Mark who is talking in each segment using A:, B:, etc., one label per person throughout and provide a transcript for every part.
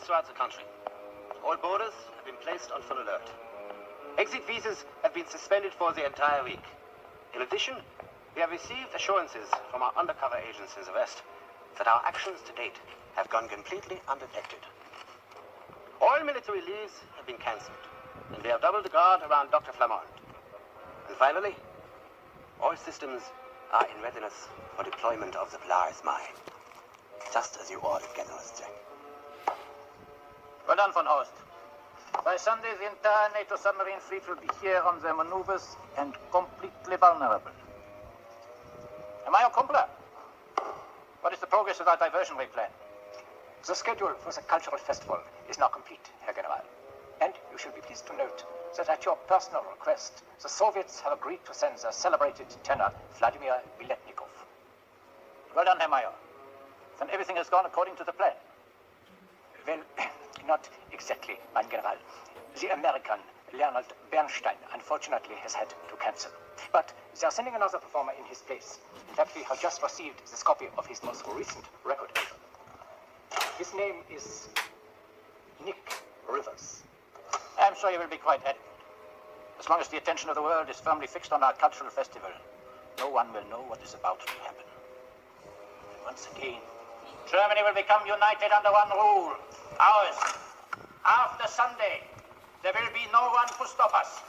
A: throughout the country. All borders have been placed on full alert. Exit visas have been suspended for the entire week. In addition, we have received assurances from our undercover agents in the West that our actions to date have gone completely undetected. All military leaves have been cancelled, and we have doubled the guard around Dr. Flamand. And finally, all systems are in readiness for deployment of the Polaris mine, just as you ordered, General Jack.
B: Well done, von Horst. By Sunday, the entire NATO submarine fleet will be here on their maneuvers and completely vulnerable. Major Kumpler, what is the progress of our diversionary plan?
C: The schedule for the cultural festival is now complete, Herr General. And you should be pleased to note that at your personal request, the Soviets have agreed to send their celebrated tenor, Vladimir Biletnikov.
B: Well done, Herr Major. Then everything has gone according to the plan.
C: Well, not exactly, mein General. The American, Leonard Bernstein, unfortunately has had to cancel. But they are sending another performer in his place. In fact, we have just received this copy of his most recent record. His name is Nick Rivers.
B: I'm sure you will be quite adequate. As long as the attention of the world is firmly fixed on our cultural festival, no one will know what is about to happen. And once again, Germany will become united under one rule, ours. After Sunday, there will be no one to stop us.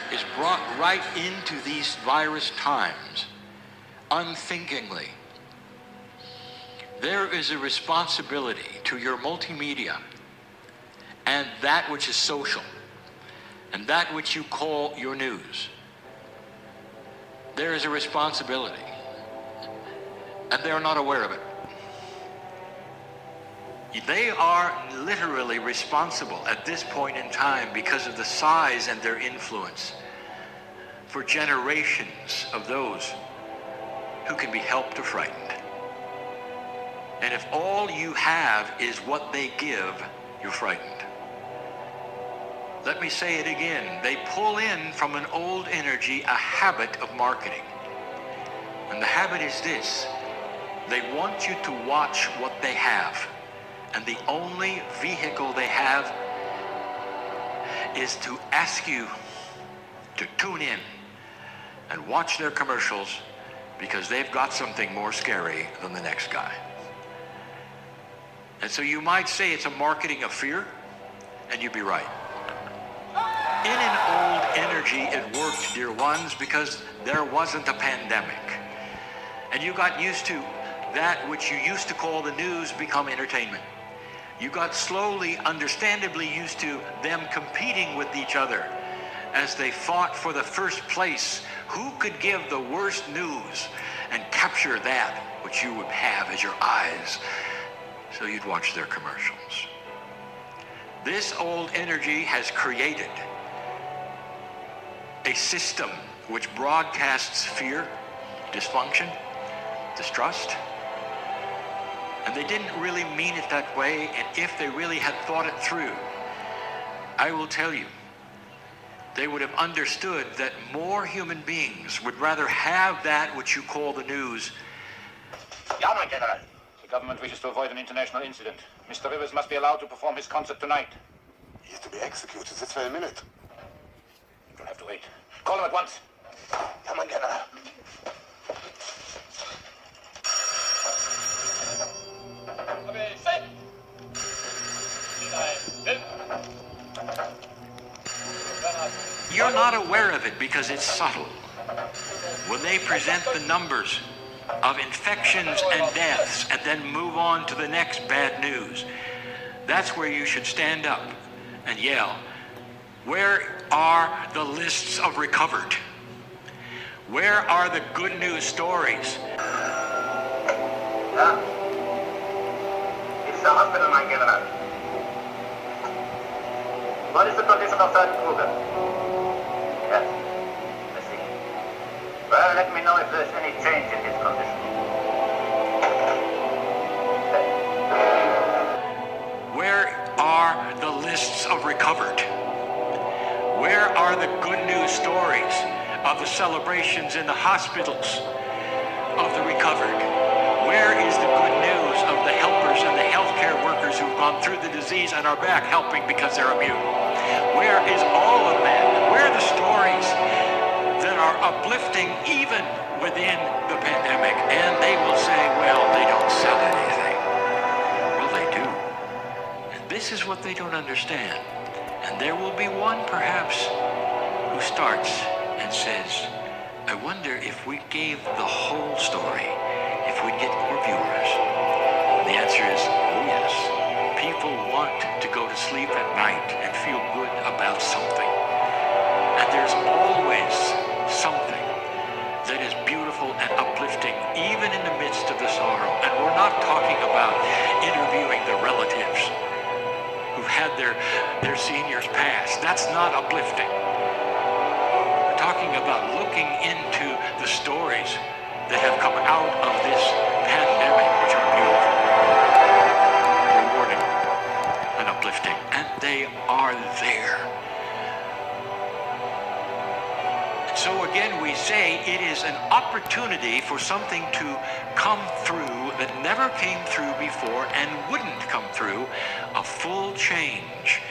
D: Is brought right into these virus times, unthinkingly. There is a responsibility to your multimedia and that which is social and that which you call your news. There is a responsibility, and they are not aware of it. They are literally responsible at this point in time, because of the size and their influence, for generations of those who can be helped or frightened. And if all you have is what they give, you're frightened. Let me say it again. They pull in from an old energy a habit of marketing. And the habit is this: they want you to watch what they have. And the only vehicle they have is to ask you to tune in and watch their commercials, because they've got something more scary than the next guy. And so you might say it's a marketing of fear, and you'd be right. In an old energy, it worked, dear ones, because there wasn't a pandemic. And you got used to that which you used to call the news become entertainment. You got slowly, understandably used to them competing with each other as they fought for the first place. Who could give the worst news and capture that which you would have as your eyes, so you'd watch their commercials. This old energy has created a system which broadcasts fear, dysfunction, distrust. And they didn't really mean it that way, and if they really had thought it through, I will tell you, they would have understood that more human beings would rather have that which you call the news.
B: Ja, mein General. The government wishes to avoid an international incident. Mr. Rivers must be allowed to perform his concert tonight.
E: He is to be executed this very minute.
B: You'll have to wait. Call him at once. Come on, General.
D: You're not aware of it because it's subtle. When they present the numbers of infections and deaths and then move on to the next bad news, that's where you should stand up and yell, where are the lists of recovered? Where are the good news stories?
A: Yeah. It's the hospital, mein General. What is the condition of Sergeant Kruger? Yes. I see. Well, let me know if there's any change in his condition.
D: Where are the lists of recovered? Where are the good news stories of the celebrations in the hospitals of the recovered? Where is the good news of the helpers and the healthcare workers who've gone through the disease and are back helping because they're immune? Where is all of that? Where are the stories that are uplifting even within the pandemic? And they will say, well, they don't sell anything. Well, they do. And this is what they don't understand. And there will be one, perhaps, who starts and says, I wonder if we gave the whole story, if we'd get more viewers. The answer is, oh yes. People want to go to sleep at night and feel good about something. And there's always something that is beautiful and uplifting, even in the midst of the sorrow. And we're not talking about interviewing the relatives who've had their seniors pass. That's not uplifting. We're talking about looking into the stories that have come out of this pandemic, which are beautiful, rewarding, and uplifting. And they are there. So again, we say it is an opportunity for something to come through that never came through before and wouldn't come through, a full change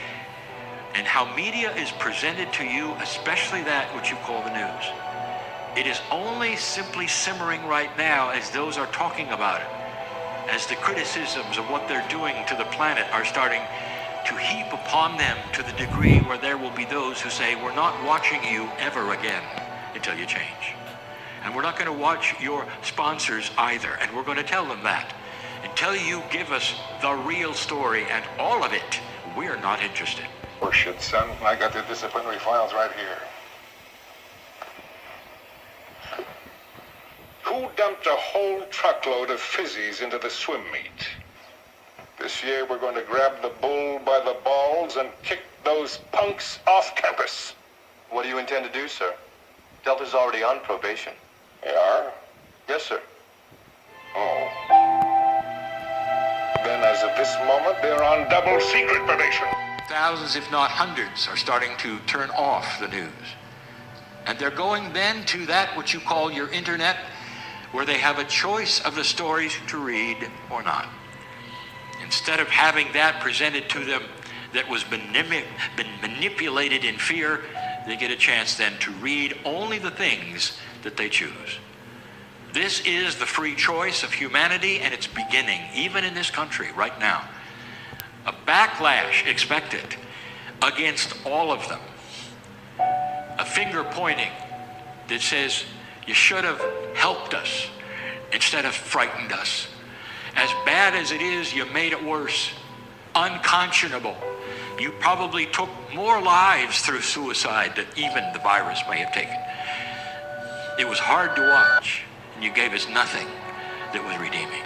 D: in how media is presented to you, especially that which you call the news. It is only simply simmering right now as those are talking about it, as the criticisms of what they're doing to the planet are starting to heap upon them to the degree where there will be those who say, we're not watching you ever again until you change. And we're not going to watch your sponsors either, and we're going to tell them that. Until you give us the real story and all of it, we're not interested.
E: Oh shit, son, I got the disciplinary files right here. Who dumped a whole truckload of fizzies into the swim meet? This year we're going to grab the bull by the balls and kick those punks off campus.
F: What do you intend to do, sir? Delta's already on probation.
E: They are?
F: Yes, sir.
E: Oh. Then as of this moment, they're on double secret probation.
D: Thousands, if not hundreds, are starting to turn off the news. And they're going then to that which you call your internet, where they have a choice of the stories to read or not. Instead of having that presented to them that was been manipulated in fear, they get a chance then to read only the things that they choose. This is the free choice of humanity, and it's beginning, even in this country right now. A backlash expected against all of them. A finger pointing that says, you should have helped us instead of frightened us. As bad as it is, you made it worse. Unconscionable. You probably took more lives through suicide than even the virus may have taken. It was hard to watch, and you gave us nothing that was redeeming.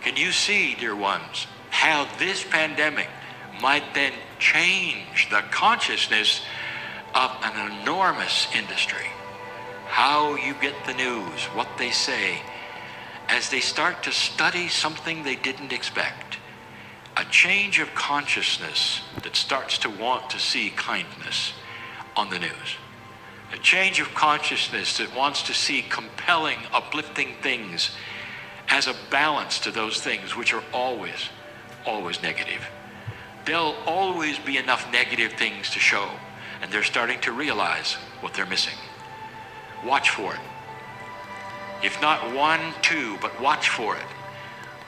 D: Can you see, dear ones, how this pandemic might then change the consciousness of an enormous industry? How you get the news, what they say, as they start to study something they didn't expect. A change of consciousness that starts to want to see kindness on the news. A change of consciousness that wants to see compelling, uplifting things as a balance to those things which are always negative. There'll always be enough negative things to show. and they're starting to realize what they're missing. Watch for it. If not one, two, but watch for it.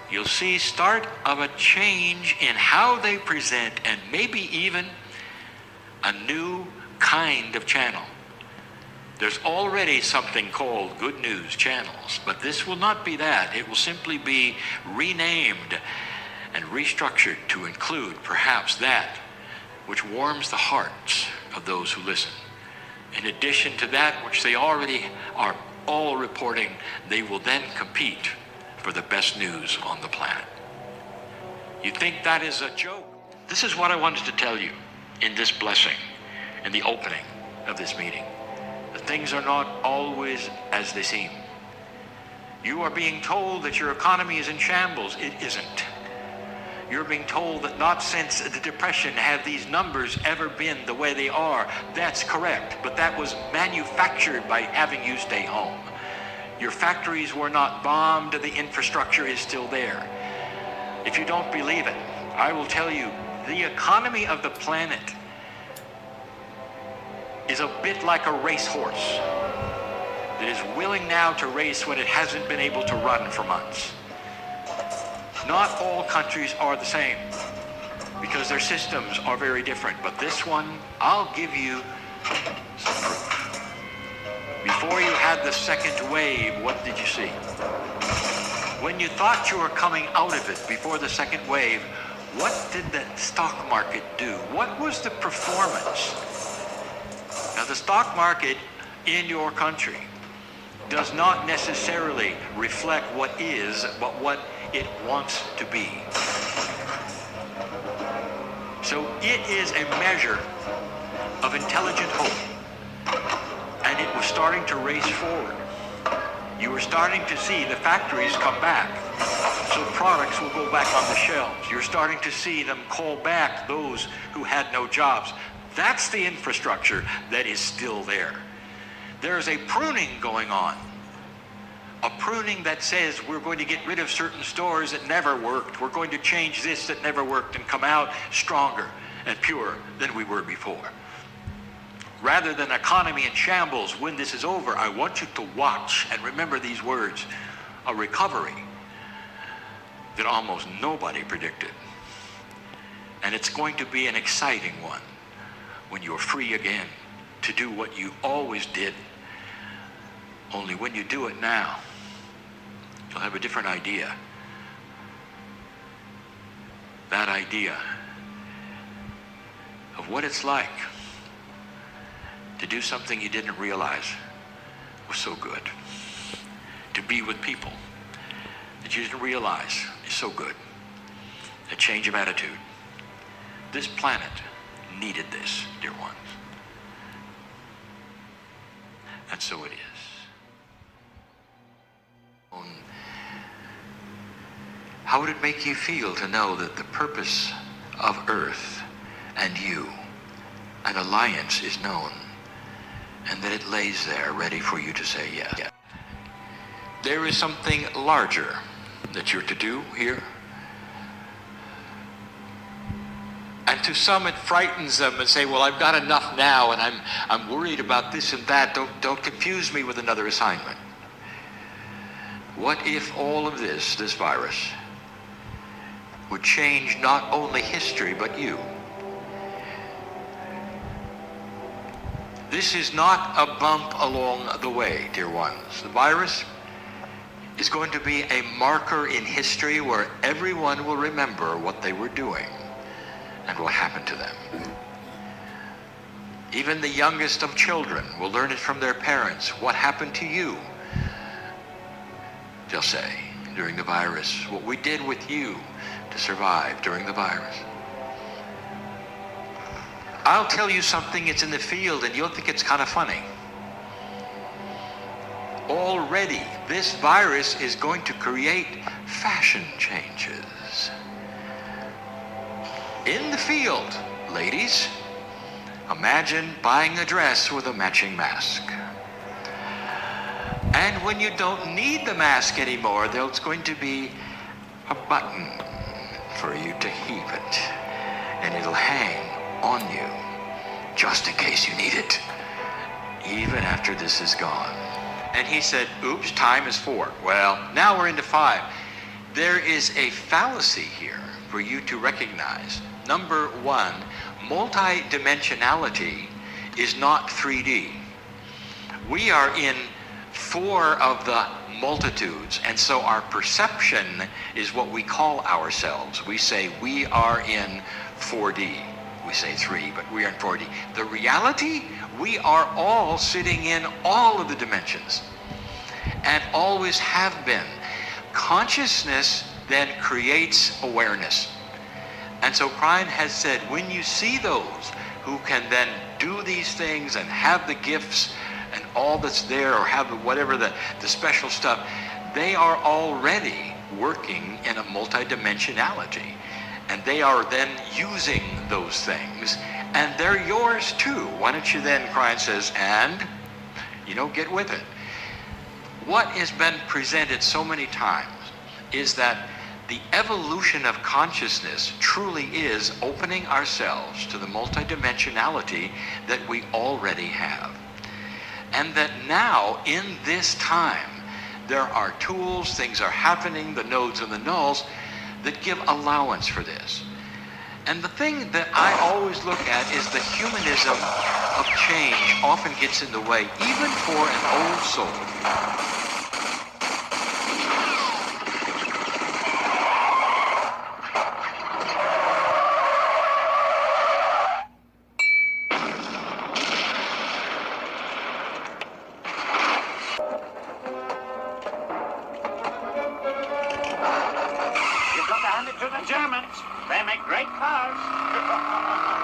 D: You'll see start of a change in how they present, and maybe even a new kind of channel. There's already something called Good News channels, but this will not be that. It will simply be renamed and restructured to include perhaps that which warms the hearts of those who listen. In addition to that which they already are all reporting, they will then compete for the best news on the planet. You think that is a joke? This is what I wanted to tell you in this blessing, in the opening of this meeting. That things are not always as they seem. You are being told that your economy is in shambles. It isn't. You're being told that not since the Depression have these numbers ever been the way they are. That's correct, but that was manufactured by having you stay home. Your factories were not bombed, the infrastructure is still there. If you don't believe it, I will tell you, the economy of the planet is a bit like a racehorse that is willing now to race when it hasn't been able to run for months. Not all countries are the same because their systems are very different, but this one, I'll give you some proof. Before you had the second wave, what did you see? When you thought you were coming out of it before the second wave, what did the stock market do? What was the performance? Now, the stock market in your country does not necessarily reflect what is, but what it wants to be. So it is a measure of intelligent hope. And it was starting to race forward. You were starting to see the factories come back. So products will go back on the shelves. You're starting to see them call back those who had no jobs. That's the infrastructure that is still there. There's a pruning going on. A pruning that says we're going to get rid of certain stores that never worked. We're going to change this that never worked and come out stronger and purer than we were before. Rather than economy in shambles, when this is over, I want you to watch and remember these words. A recovery that almost nobody predicted. And it's going to be an exciting one when you're free again to do what you always did. Only when you do it now, you'll have a different idea. That idea of what it's like to do something you didn't realize was so good. To be with people that you didn't realize is so good. A change of attitude. This planet needed this, dear ones. And so it is. How would it make you feel to know that the purpose of Earth and you, an alliance is known, and that it lays there ready for you to say yes? There is something larger that you're to do here. And to some it frightens them and say, well, I've got enough now and I'm worried about this and that. Don't confuse me with another assignment. What if all of this virus, would change not only history, but you? This is not a bump along the way, dear ones. The virus is going to be a marker in history where everyone will remember what they were doing and what happened to them. Even the youngest of children will learn it from their parents. What happened to you? They'll say, during the virus, what we did with you to survive during the virus. I'll tell you something, it's in the field and you'll think it's kind of funny. Already, this virus is going to create fashion changes. In the field, ladies, imagine buying a dress with a matching mask. And when you don't need the mask anymore, there's going to be a button for you to keep it. And it'll hang on you just in case you need it, even after this is gone. And he said, oops, time is 4. Well, now we're into 5. There is a fallacy here for you to recognize. Number 1, multidimensionality is not 3D. We are in 4 of the multitudes, and so our perception is what we call ourselves. We say we are in 4D. We say 3, but we are in 4D. The reality, we are all sitting in all of the dimensions, and always have been. Consciousness then creates awareness. And so Klein has said, when you see those who can then do these things and have the gifts and all that's there, or have whatever the special stuff, they are already working in a multidimensionality. And they are then using those things, and they're yours too. Why don't you then, Klein says, and, get with it. What has been presented so many times is that the evolution of consciousness truly is opening ourselves to the multidimensionality that we already have. And that now, in this time, there are tools, things are happening, the nodes and the nulls, that give allowance for this. And the thing that I always look at is the humanism of change often gets in the way, even for an old soul.
B: You've got to hand it to the Germans. They make great cars.